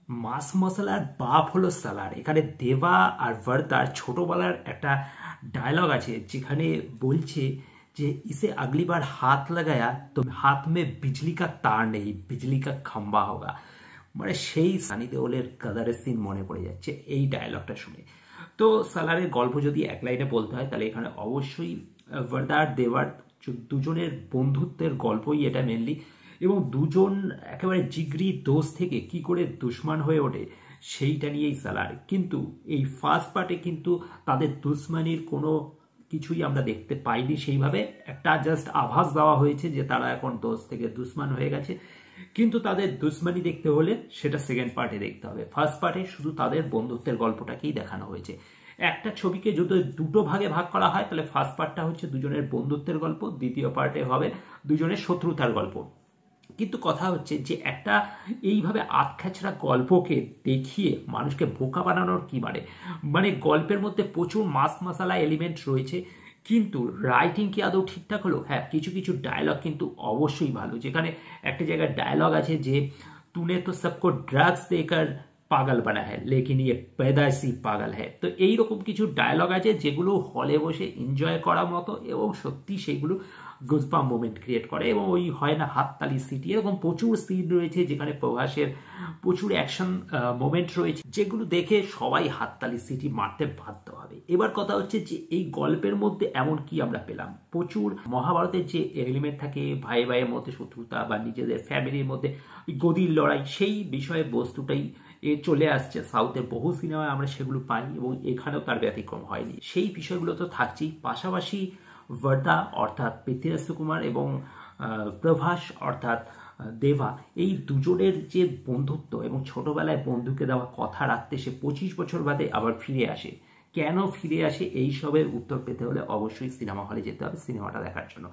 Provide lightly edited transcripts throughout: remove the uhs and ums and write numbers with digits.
মাস মশলার বাপ হলো সালার। এখানে দেবা আর বর্দার ছোটবেলার একটা ডায়লগ আছে যেখানে বলছে যে ইসে আগলি বার হাত লাগায়া তো হাত মে বিজলি কা তার নেই, বিজলি কা খাম্বা হোগা। মানে সেই সানি দেওলের কাদারের সিন মনে পড়ে যাচ্ছে এই ডায়লগটা শুনে। তো সালারের গল্প যদি এক লাইনে বলতে হয় তাহলে এখানে অবশ্যই বর্দার দেবার দুজনের বন্ধুত্বের গল্পই এটা মেনলি, এবং দুজন একেবারে জিগরি দোস্ত থেকে কি করে দুশ্মন হয়ে ওঠে সেইটা নিয়েই সালার। কিন্তু এই ফার্স্ট পার্টে কিন্তু তাদের দুশ্মনির কোনো কিছুই আমরা দেখতে পাইনি সেইভাবে, একটা জাস্ট আভাস দেওয়া হয়েছে যে তারা এখন দোস্ত থেকে দুশ্মন হয়ে গেছে, কিন্তু তাদের দুশ্মনী দেখতে হলে সেটা সেকেন্ড পার্টে দেখতে হবে। ফার্স্ট পার্টে শুধু তাদের বন্ধুত্বের গল্পটাকেই দেখানো হয়েছে। একটা ছবিকে যদি দুটো ভাগে ভাগ করা হয় তাহলে ফার্স্ট পার্টটা হচ্ছে দুজনের বন্ধুত্বের গল্প, দ্বিতীয় পার্টে হবে দুজনের শত্রুতার গল্প। কিন্তু কথা হচ্ছে যে একটা এইভাবে আতখ্যাচড়া গল্পকে দেখিয়ে মানুষকে বোকা বানানোর কি মানে গল্পের মধ্যে প্রচুর মাস মশালা এলিমেন্ট রয়েছে, কিন্তু রাইটিং কি আদৌ ঠিকঠাক হলো? হ্যাঁ, কিছু কিছু ডায়লগ কিন্তু অবশ্যই ভালো। যেখানে একটা জায়গায় ডায়লগ আছে যে তুনে তো সবকো ড্রাগস দেकर পাগল বানা হ্যাঁ লেকিন ইয়ে पैदाइशी পাগল হ্যাঁ। তো এইরকম কিছু ডায়লগ আছে যেগুলো হলে বসে এনজয় করার মতো, এবং সত্যি সেইগুলো গুজবাম মোমেন্ট ক্রিয়েট করে, এবং ওই হয় না হাততালি সিটি, এরকম প্রচুর সিন রয়েছে যেখানে প্রভাসের প্রচুর অ্যাকশন মোমেন্ট রয়েছে যেগুলো দেখে সবাই হাততালি সিটি মারতে বাধ্য হবে। এবার কথা হচ্ছে যে এই গল্পের মধ্যে এমন কি আমরা পেলাম, প্রচুর মহাভারতের যে এলিমেন্ট থাকে ভাই ভাইয়ের মধ্যে শত্রুতা বা নিজেদের ফ্যামিলির মধ্যে গদির লড়াই, সেই বিষয়ে বস্তুটাই চলে আসছে সাউথের বহু সিনেমায়, আমরা সেগুলো পাই এবং এখানেও তার ব্যতিক্রম হয়নি। সেই বিষয়গুলো তো থাকছেই, পাশাপাশি বর্দা অর্থাৎ পৃথ্বীরাজ সুকুমার এবং প্রভাস অর্থাৎ দেবা, এই দুজনের যে বন্ধুত্ব এবং ছোটবেলায় বন্ধুকে দেওয়া কথা রাখতে সে 25 বছর বাদে আবার ফিরে আসে, কেন ফিরে আসে এই সবের উত্তর পেতে হলে অবশ্যই সিনেমা হলে যেতে হবে সিনেমাটা দেখার জন্য।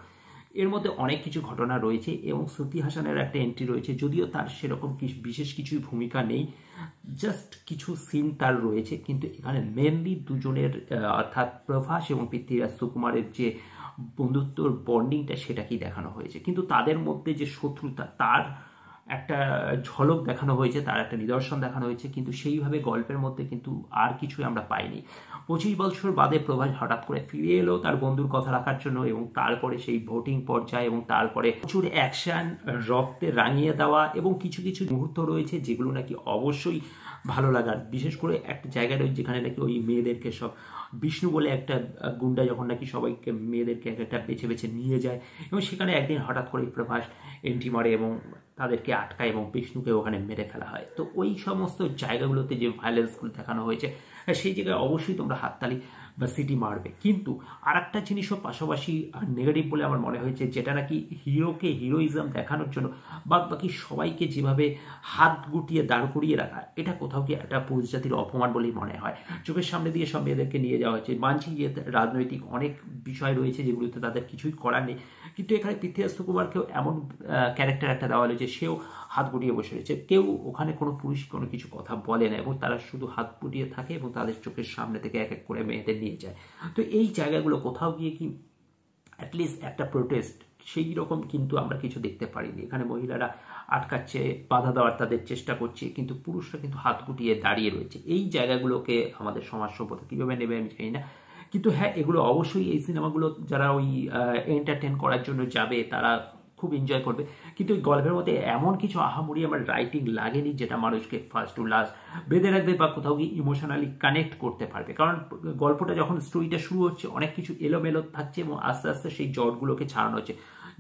এর মধ্যে অনেক কিছু ঘটনা রয়েছে এবং শ্রুতি হাসানের একটা এন্ট্রি রয়েছে, যদিও তার সেরকম বিশেষ কিছুই ভূমিকা নেই, জাস্ট কিছু সিন তার রয়েছে, কিন্তু এখানে মেনলি দুজনের অর্থাৎ প্রভাস এবং পৃথ্বীরাজ সুকুমারের যে বন্ধুত্বর বন্ডিংটা সেটাকেই দেখানো হয়েছে। কিন্তু তাদের মধ্যে যে শত্রুতা তার একটা ঝলক দেখানো হয়েছে, তার একটা নিদর্শন দেখানো হয়েছে, কিন্তু সেইভাবে গল্পের মধ্যে কিন্তু আর কিছুই আমরা পাইনি। 25 বছর বাদে প্রভাস হঠাৎ করে ফিরে এলো তার বন্ধুর কথা রাখার জন্য, এবং তারপরে সেই ভোটিং পর্যায়ে এবং তারপরে প্রচুর অ্যাকশন, রক্তে রাঙিয়ে দেওয়া, এবং কিছু কিছু মুহূর্ত রয়েছে যেগুলো নাকি অবশ্যই ভালো লাগার। বিশেষ করে একটা জায়গা রয়েছে যেখানে নাকি ওই মেয়েদেরকে সব বিষ্ণু বলে একটা গুন্ডা যখন নাকি সবাইকে মেয়েদেরকে একটা বেছে বেছে নিয়ে যায়, এবং সেখানে একদিন হঠাৎ করে প্রভাস এন্ট্রি মারে এবং তাদেরকে আটকায় এবং বিষ্ণুকে ওখানে মেরে ফেলা হয়। তো ওই সমস্ত জায়গাগুলোতে যে ভায়োলেন্সগুলো দেখানো হয়েছে সেই জায়গায় অবশ্যই তোমরা হাততালি বা সিটি মারবে। কিন্তু আর একটা জিনিসও পাশাপাশি নেগেটিভ বলে আমার মনে হয়েছে, যেটা নাকি হিরোকে হিরোইজম দেখানোর জন্য বাকি সবাইকে যেভাবে হাত গুটিয়ে দাঁড় করিয়ে রাখা, এটা কোথাও কি একটা পুরুষ জাতির অপমান বলেই মনে হয়। চোখের সামনে দিয়ে সব মেয়েদেরকে নিয়ে যাওয়া হয়েছে। মানছি যে রাজনৈতিক অনেক বিষয় রয়েছে যেগুলোতে তাদের কিছুই করার নেই, কিন্তু এখানে পৃথ্বীরাজ সুকুমারকেও এমন ক্যারেক্টার একটা দেওয়া হয়েছে সেও হাত গুটিয়ে বসে রয়েছে, কেউ ওখানে কোনো পুরুষ কোনো কিছু কথা বলে না এবং তারা শুধু হাত গুটিয়ে থাকে এবং তাদের চোখের সামনে থেকে এক এক করে মেয়েদের নিয়ে যায়। তো এই জায়গাগুলো কোথাও গিয়ে কি অ্যাটলিস্ট একটা প্রোটেস্ট সেই রকম কিন্তু আমরা কিছু দেখতে পারিনি। এখানে মহিলারা আটকাচ্ছে, বাধা দেওয়ার তাদের চেষ্টা করছে, কিন্তু পুরুষরা কিন্তু হাত গুটিয়ে দাঁড়িয়ে রয়েছে। এই জায়গাগুলোকে আমাদের সমাজ সভ্যতা কীভাবে নেবে আমি জানি না, কিন্তু হ্যাঁ এগুলো অবশ্যই এই সিনেমাগুলো যারা ওই এন্টারটেন করার জন্য যাবে তারা খুব এনজয় করবে, কিন্তু ওই গল্পের মধ্যে এমন কিছু আহামরি আমার রাইটিং লাগেনি যেটা মানুষকে ফার্স্ট টু লাস্ট বেঁধে রাখবে বা কোথাও গিয়ে ইমোশনালি কানেক্ট করতে পারবে। কারণ গল্পটা যখন স্টোরিটা শুরু হচ্ছে অনেক কিছু এলোমেলো থাকছে এবং আস্তে আস্তে সেই জটগুলোকে ছাড়ানো হচ্ছে,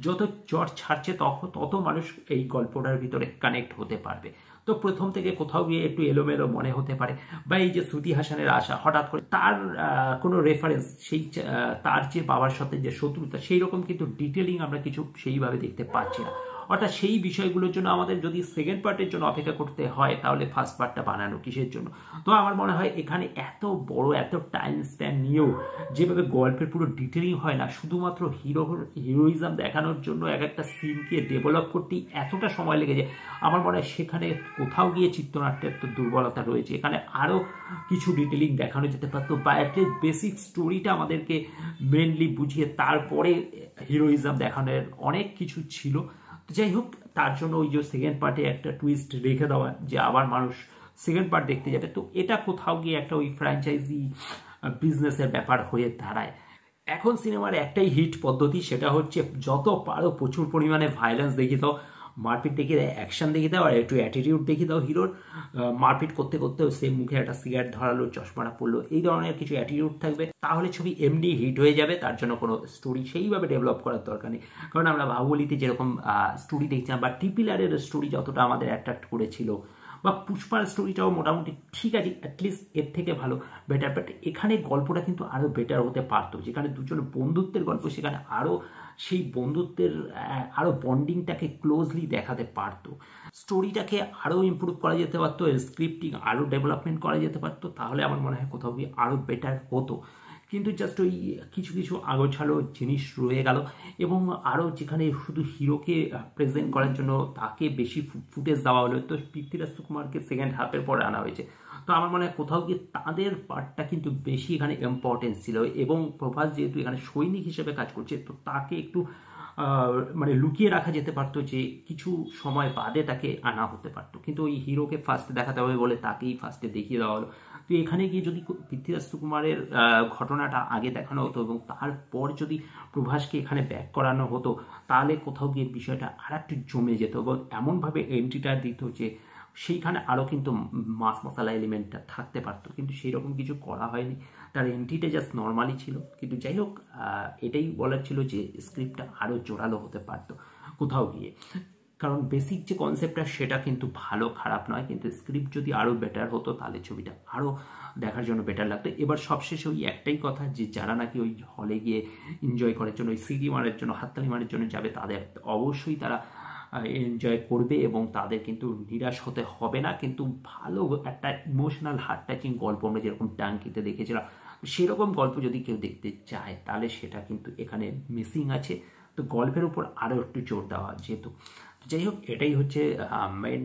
যত জট ছাড়ছে তত মানুষ এই গল্পটার ভিতরে কানেক্ট হতে পারবে। তো প্রথম থেকে কোথাও গিয়ে একটু এলোমেলো মনে হতে পারে, বা এই যে শ্রুতি হাসানের আশা হঠাৎ করে তার কোনো রেফারেন্স সেই তার যে বাবার সাথে যে শত্রুতা সেই রকম কিন্তু ডিটেলিং আমরা কিছু সেইভাবে দেখতে পাচ্ছি না। অর্থাৎ সেই বিষয়গুলোর জন্য আমাদের যদি সেকেন্ড পার্টের জন্য অপেক্ষা করতে হয় তাহলে ফার্স্ট পার্টটা বানানো কিসের জন্য? তো আমার মনে হয় এখানে এত বড় এত টাইম স্প্যান নিয়েও যেভাবে গল্পের পুরো ডিটেলিং হয় না, শুধুমাত্র হিরোইজম দেখানোর জন্য এক একটা সিনকে ডেভেলপ করতেই এতটা সময় লেগে যায়, আমার মনে হয় সেখানে কোথাও গিয়ে চিত্রনাট্যের তো দুর্বলতা রয়েছে। এখানে আরও কিছু ডিটেলিং দেখানো যেতে পারতো, বা অ্যাটলিস্ট বেসিক স্টোরিটা আমাদেরকে মেনলি বুঝিয়ে তারপরে হিরোইজম দেখানোর অনেক কিছু ছিল। যাই হোক, তার জন্য ওই যে সেকেন্ড পার্টে একটা টুইস্ট রেখে দেওয়া যে আবার মানুষ সেকেন্ড পার্ট দেখতে যাবে। তো এটা কোথাও গিয়ে একটা ওই ফ্র্যাঞ্চাইজি বিজনেসের ব্যাপার হয়ে দাঁড়ায়। এখন সিনেমার একটাই হিট পদ্ধতি, সেটা হচ্ছে যত পারো প্রচুর পরিমাণে ভায়োলেন্স দেখিয়ে দাও, মারপিট দেখিয়ে দাও, অ্যাকশন দেখিয়ে দাও, আর একটু অ্যাটিটিউড দেখিয়ে দাও হিরোর। মারপিট করতে করতেও সে মুখে একটা সিগারেট ধরালো, চশমাটা পড়লো, এই ধরনের কিছু অ্যাটিটিউড থাকবে, তাহলে ছবি এমনি হিট হয়ে যাবে। তার জন্য কোনো স্টোরি সেইভাবে ডেভেলপ করার দরকার নেই। কারণ আমরা বাহুবলীতে যেরকম স্টোরি দেখছিলাম, বা ট্রিপল আর স্টোরি যতটা আমাদের অ্যাট্রাক্ট করেছিল, বা পুষ্পার স্টোরিটাও মোটামুটি ঠিক আছে, অ্যাটলিস্ট এর থেকে ভালো, বেটার। বাট এখানে গল্পটা কিন্তু আরও বেটার হতে পারতো, যেখানে দুজন বন্ধুত্বের গল্প, সেখানে আরও সেই বন্ধুত্বের আরও বন্ডিংটাকে ক্লোজলি দেখাতে পারতো, স্টোরিটাকে আরও ইমপ্রুভ করা যেতে পারতো, স্ক্রিপ্টিং আরও ডেভেলপমেন্ট করা যেতে পারতো, তাহলে আমার মনে হয় কোথাও গিয়ে আরও বেটার হতো। কিন্তু জাস্ট ওই কিছু কিছু আগোছালো জিনিস রয়ে গেল, এবং আরও যেখানে শুধু হিরোকে প্রেজেন্ট করার জন্য তাকে বেশি ফুটেজ দেওয়া হলো, তো পৃথ্বীরাজ সুকুমারকে সেকেন্ড হাফের পরে আনা হয়েছে। তো আমার মনে হয় কোথাও গিয়ে তাদের পার্টটা কিন্তু বেশি এখানে ইম্পর্টেন্স ছিল, এবং প্রভাস যেহেতু এখানে সৈনিক হিসেবে কাজ করছে, তো তাকে একটু মানে লুকিয়ে রাখা যেতে পারতো, যে কিছু সময় বাদে তাকে আনা হতে পারতো। কিন্তু ওই হিরোকে ফার্স্টে দেখাতে হবে বলে তাকেই ফার্স্টে দেখিয়ে দেওয়া হলো। তো এখানে গিয়ে যদি পৃথ্বীরাজ সুকুমারের ঘটনাটা আগে দেখানো হতো, এবং তারপর যদি প্রভাসকে এখানে ব্যাক করানো হতো, তাহলে কোথাও গিয়ে বিষয়টা আর একটু জমে যেত, এবং এমনভাবে এন্ট্রিটা দিত যে সেইখানে আরও কিন্তু মাছ মশলা এলিমেন্টটা থাকতে পারতো। কিন্তু সেই রকম কিছু করা হয়নি, তার এন্ট্রিটা জাস্ট নর্মালি ছিল। কিন্তু যাই হোক, এটাই বলার ছিল যে স্ক্রিপ্টটা আরও জোরালো হতে পারতো কোথাও গিয়ে। কারণ বেসিক যে কনসেপ্টটা সেটা কিন্তু ভালো, খারাপ নয়, কিন্তু স্ক্রিপ্ট যদি আরও বেটার হতো তাহলে ছবিটা আরও দেখার জন্য বেটার লাগতো। এবার সবশেষে ওই একটাই কথা, যে যারা নাকি ওই হলে গিয়ে এনজয় করার জন্য, ওই সিটি মারের জন্য, হাততালি মারের জন্য যাবে, তাদের অবশ্যই তারা এনজয় করবে, এবং তাদের কিন্তু নিরাশ হতে হবে না। কিন্তু ভালো একটা ইমোশনাল হার্ট টাচিং গল্প আমরা যেরকম টাঙ্কিতে দেখেছিলাম, সেরকম গল্প যদি কেউ দেখতে চায়, তাহলে সেটা কিন্তু এখানে মিসিং আছে। তো গল্পের উপর আরও একটু জোর দেওয়া যেহেতু। যাই হোক, এটাই হচ্ছে মেন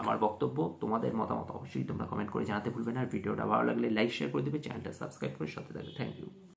আমার বক্তব্য। তোমাদের মতামত অবশ্যই তোমরা কমেন্ট করে জানাতে ভুলবে না। ভিডিওটা ভালো লাগলে লাইক শেয়ার করে দেবে, চ্যানেলটা সাবস্ক্রাইব করে সাথে থাকবে। Thank you.